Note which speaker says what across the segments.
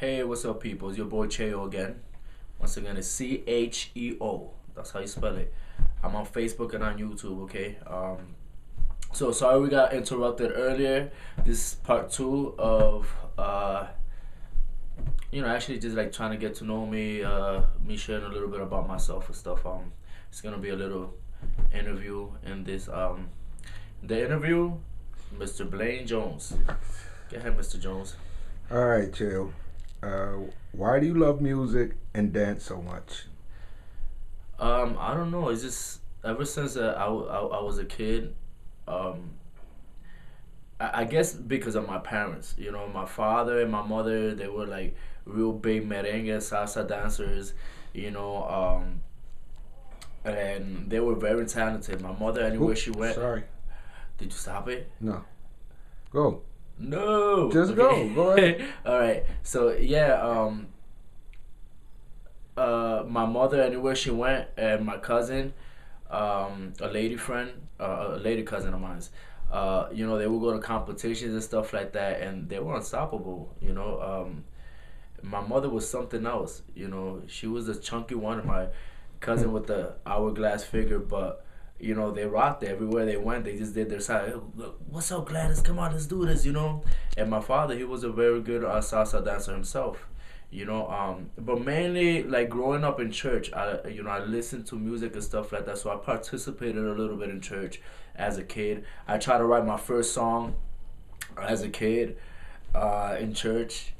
Speaker 1: Hey, what's up, people? It's your boy Cheo again. Once again, it's Cheo. That's how you spell it. I'm on Facebook and on YouTube. Okay. So sorry we got interrupted earlier. This is part two of actually just like trying to get to know me. Me sharing a little bit about myself and stuff. It's gonna be a little interview in this. The interview, Mr. Blaine Jones. Go ahead, Mr. Jones.
Speaker 2: All right, Cheo. Why do you love music and dance so much?
Speaker 1: I don't know. It's just ever since I was a kid. I guess because of my parents. You know, my father and my mother, they were like real big merengue salsa dancers. You know, and they were very talented. My mother, anywhere she went.
Speaker 2: Sorry.
Speaker 1: Did you stop it?
Speaker 2: No. Go.
Speaker 1: No.
Speaker 2: Just go. Go ahead.
Speaker 1: All right. So yeah. My mother, anywhere she went, and my cousin, a lady friend, a lady cousin of mine. They would go to competitions and stuff like that, and they were unstoppable. My mother was something else. You know, she was a chunky one, and my cousin with the hourglass figure, but. You know, they rocked it everywhere they went. They just did their side. Hey, look, what's up, Gladys? Come on, let's do this. And my father, he was a very good salsa dancer himself. But mainly like growing up in church, I listened to music and stuff like that. So I participated a little bit in church as a kid. I tried to write my first song as a kid in church.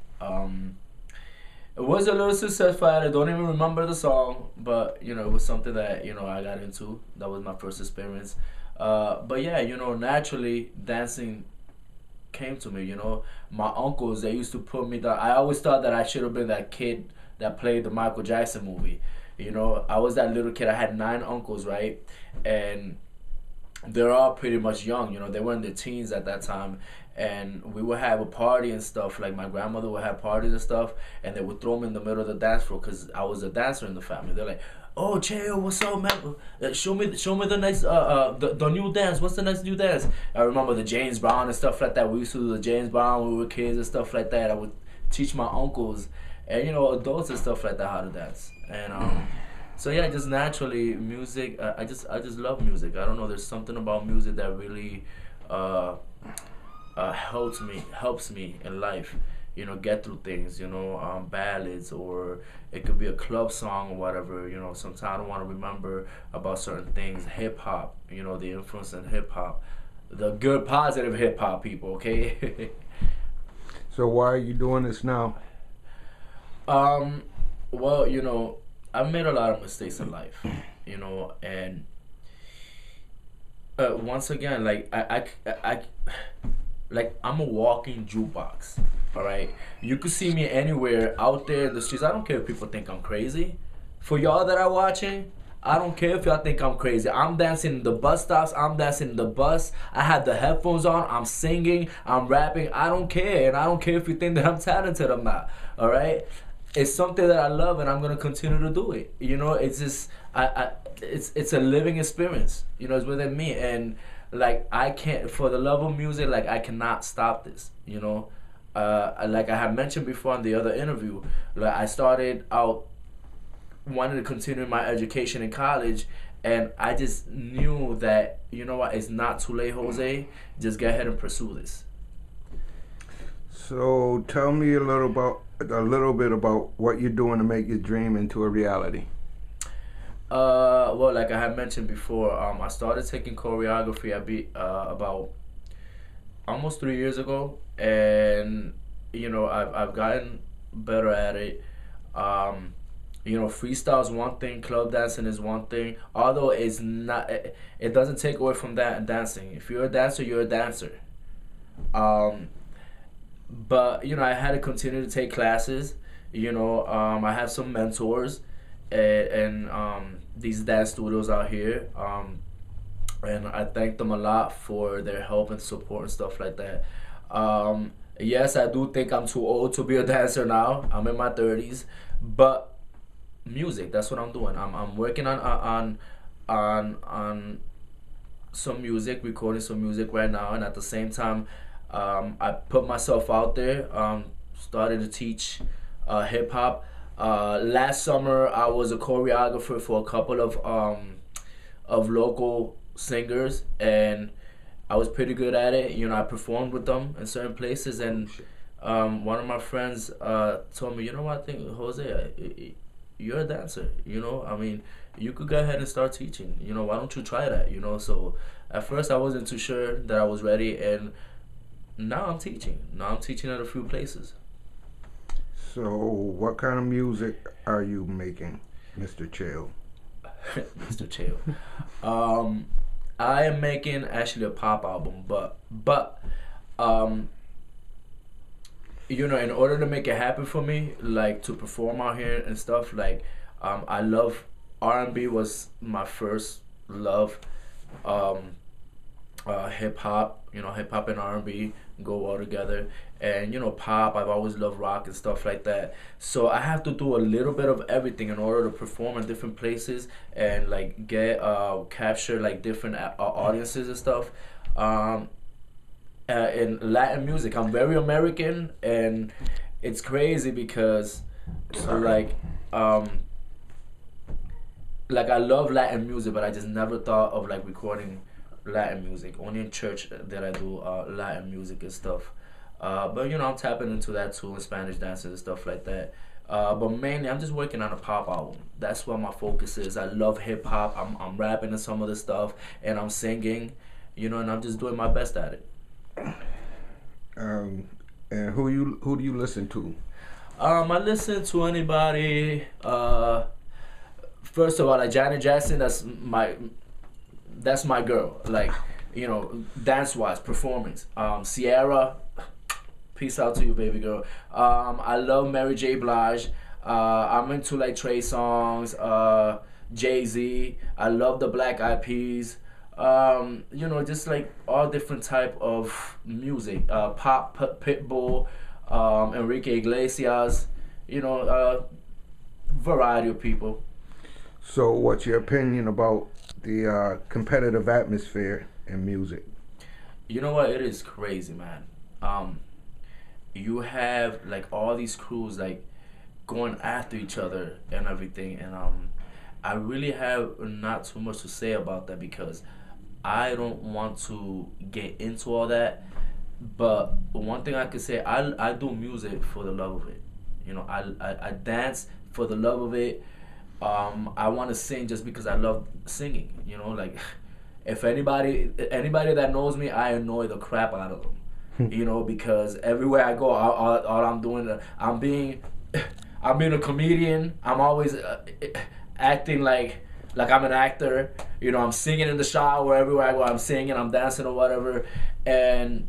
Speaker 1: It was a little successful. I don't even remember the song, but it was something that I got into. That was my first experience. But yeah, naturally dancing came to me. My uncles, they used to put me down. I always thought that I should have been that kid that played the Michael Jackson movie. I was that little kid. I had 9 uncles, right? And they're all pretty much young. They were in their teens at that time. And we would have a party and stuff. Like my grandmother would have parties and stuff, and they would throw me in the middle of the dance floor because I was a dancer in the family. They're like, "Oh, Cheo, what's up, man? Show me the next the new dance. What's the next new dance?" I remember the James Brown and stuff like that. We used to do the James Brown when we were kids and stuff like that. I would teach my uncles and adults and stuff like that how to dance. And so yeah, just naturally music. I just love music. I don't know. There's something about music that really helps me in life, get through things, ballads, or it could be a club song or whatever. Sometimes I don't want to remember about certain things. Hip hop, the influence in hip hop, the good positive hip hop people. Okay.
Speaker 2: So why are you doing this now?
Speaker 1: Well, I've made a lot of mistakes in life, and once again, like I'm a walking jukebox. All right, you could see me anywhere out there in the streets. I don't care if people think I'm crazy. For y'all that are watching, I don't care if y'all think I'm crazy. I'm dancing in the bus stops. I'm dancing in the bus. I have the headphones on. I'm singing. I'm rapping. I don't care, and I don't care if you think that I'm talented or not. All right, it's something that I love, and I'm gonna continue to do it. It's just it's a living experience. It's within me, and like I can't, for the love of music, like I cannot stop this. Like I had mentioned before in the other interview, like I started out wanting to continue my education in college, and I just knew that it's not too late, Jose. Just go ahead and pursue this.
Speaker 2: So tell me a little bit about what you're doing to make your dream into a reality.
Speaker 1: Well, like I had mentioned before, I started taking choreography about almost 3 years ago, and I've gotten better at it. Freestyle is one thing, club dancing is one thing. Although it's not, it doesn't take away from that in dancing. If you're a dancer, you're a dancer. But I had to continue to take classes. I have some mentors and these dance studios out here, and I thank them a lot for their help and support and stuff like that. Yes, I do think I'm too old to be a dancer now. I'm in my 30s, but music, that's what I'm doing. I'm working on some music, recording some music right now, and at the same time I put myself out there, started to teach hip hop. Last summer, I was a choreographer for a couple of local singers, and I was pretty good at it. You know, I performed with them in certain places, and one of my friends told me, you know what, I think Jose, you're a dancer. You know, I mean, you could go ahead and start teaching. You know, why don't you try that? You know, so at first I wasn't too sure that I was ready, and now I'm teaching. Now I'm teaching at a few places.
Speaker 2: So, what kind of music are you making, Mr. Cheo?
Speaker 1: Mr. Cheo. I am making actually a pop album, but um, you know, in order to make it happen for me, like to perform out here and stuff, like I love R&B was my first love. Um, Hip hop, you know, hip hop and R&B go well together, and you know, pop. I've always loved rock and stuff like that. So I have to do a little bit of everything in order to perform in different places and like get capture like different audiences and stuff. Um, in Latin music, I'm very American, and it's crazy because like um like I love Latin music, but I just never thought of like recording Latin music. Only in church that I do Latin music and stuff. But you know, I'm tapping into that too, and Spanish dances and stuff like that. But mainly, I'm just working on a pop album. That's what my focus is. I love hip hop. I'm rapping in some of the stuff, and I'm singing. You know, and I'm just doing my best at it.
Speaker 2: Um, and who do you listen to?
Speaker 1: I listen to anybody. First of all, like Janet Jackson. That's my girl. Like, you know, dance wise, performance. Sierra, peace out to you, baby girl. I love Mary J. Blige. I'm into like Trey songs, Jay-Z. I love the Black Eyed Peas. You know, just like all different type of music. Pop, Pitbull, Enrique Iglesias. You know, variety of people.
Speaker 2: So, what's your opinion about the competitive atmosphere in music?
Speaker 1: You know what? It is crazy, man. You have like all these crews like going after each other and everything, and I really have not too much to say about that because I don't want to get into all that. But one thing I can say, I do music for the love of it. You know, I dance for the love of it. I want to sing just because I love singing. You know, like if anybody that knows me, I annoy the crap out of them. You know, because everywhere I go, all I'm doing, I'm being a comedian. I'm always acting like I'm an actor. You know, I'm singing in the shower everywhere I go. I'm singing, I'm dancing or whatever, and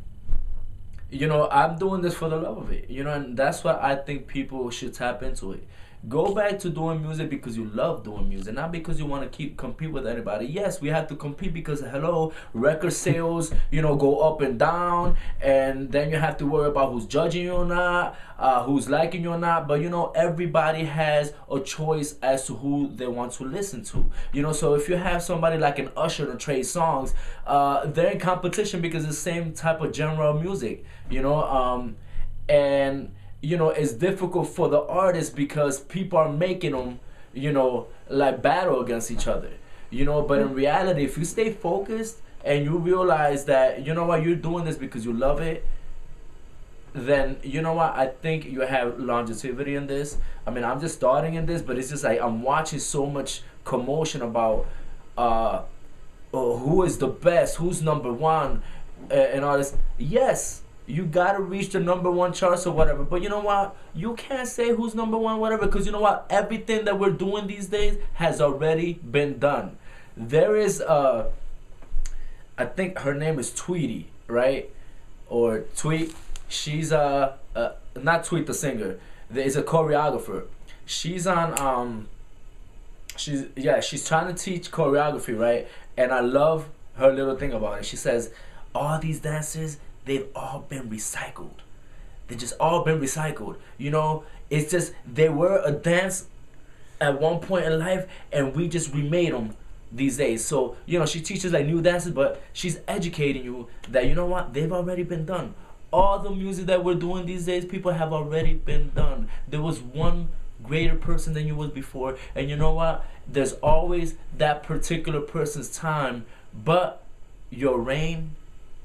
Speaker 1: you know, I'm doing this for the love of it. You know, and that's why I think people should tap into it. Go back to doing music because you love doing music, not because you want to keep compete with anybody. Yes, we have to compete because hello, record sales, you know, go up and down, and then you have to worry about who's judging you or not, who's liking you or not. But you know, everybody has a choice as to who they want to listen to. You know, so if you have somebody like an Usher or Trey Songz, they're in competition because it's the same type of genre of music. You know, and you know, it's difficult for the artists because people are making them, you know, like battle against each other. You know, but in reality, if you stay focused and you realize that, you know what, you're doing this because you love it, then, you know what, I think you have longevity in this. I mean, I'm just starting in this, but it's just like I'm watching so much commotion about who is the best, who's number one, and all this. Yes, you gotta reach the number one charts or whatever. But you know what? You can't say who's number one, whatever, because you know what? Everything that we're doing these days has already been done. There is I think her name is Tweety, right? Or Tweet. She's not Tweet the singer. There is a choreographer. She's on she's trying to teach choreography, right? And I love her little thing about it. She says all these dancers, they've all been recycled. They just all been recycled. You know, it's just they were a dance at one point in life, and we just remade them these days. So you know, she teaches like new dances, but she's educating you that you know what, they've already been done. all the music that we're doing these days, people have already been done. There was one greater person than you was before, and you know what? There's always that particular person's time, but your reign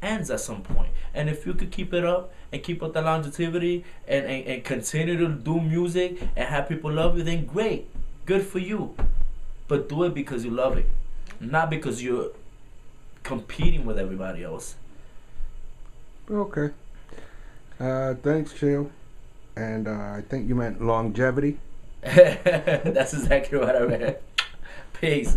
Speaker 1: ends at some point. And if you could keep it up and keep up the longevity and continue to do music and have people love you, then great. Good for you. But do it because you love it, not because you're competing with everybody else.
Speaker 2: Okay. Thanks, Cheo. And I think you meant longevity.
Speaker 1: That's exactly what I meant. Peace.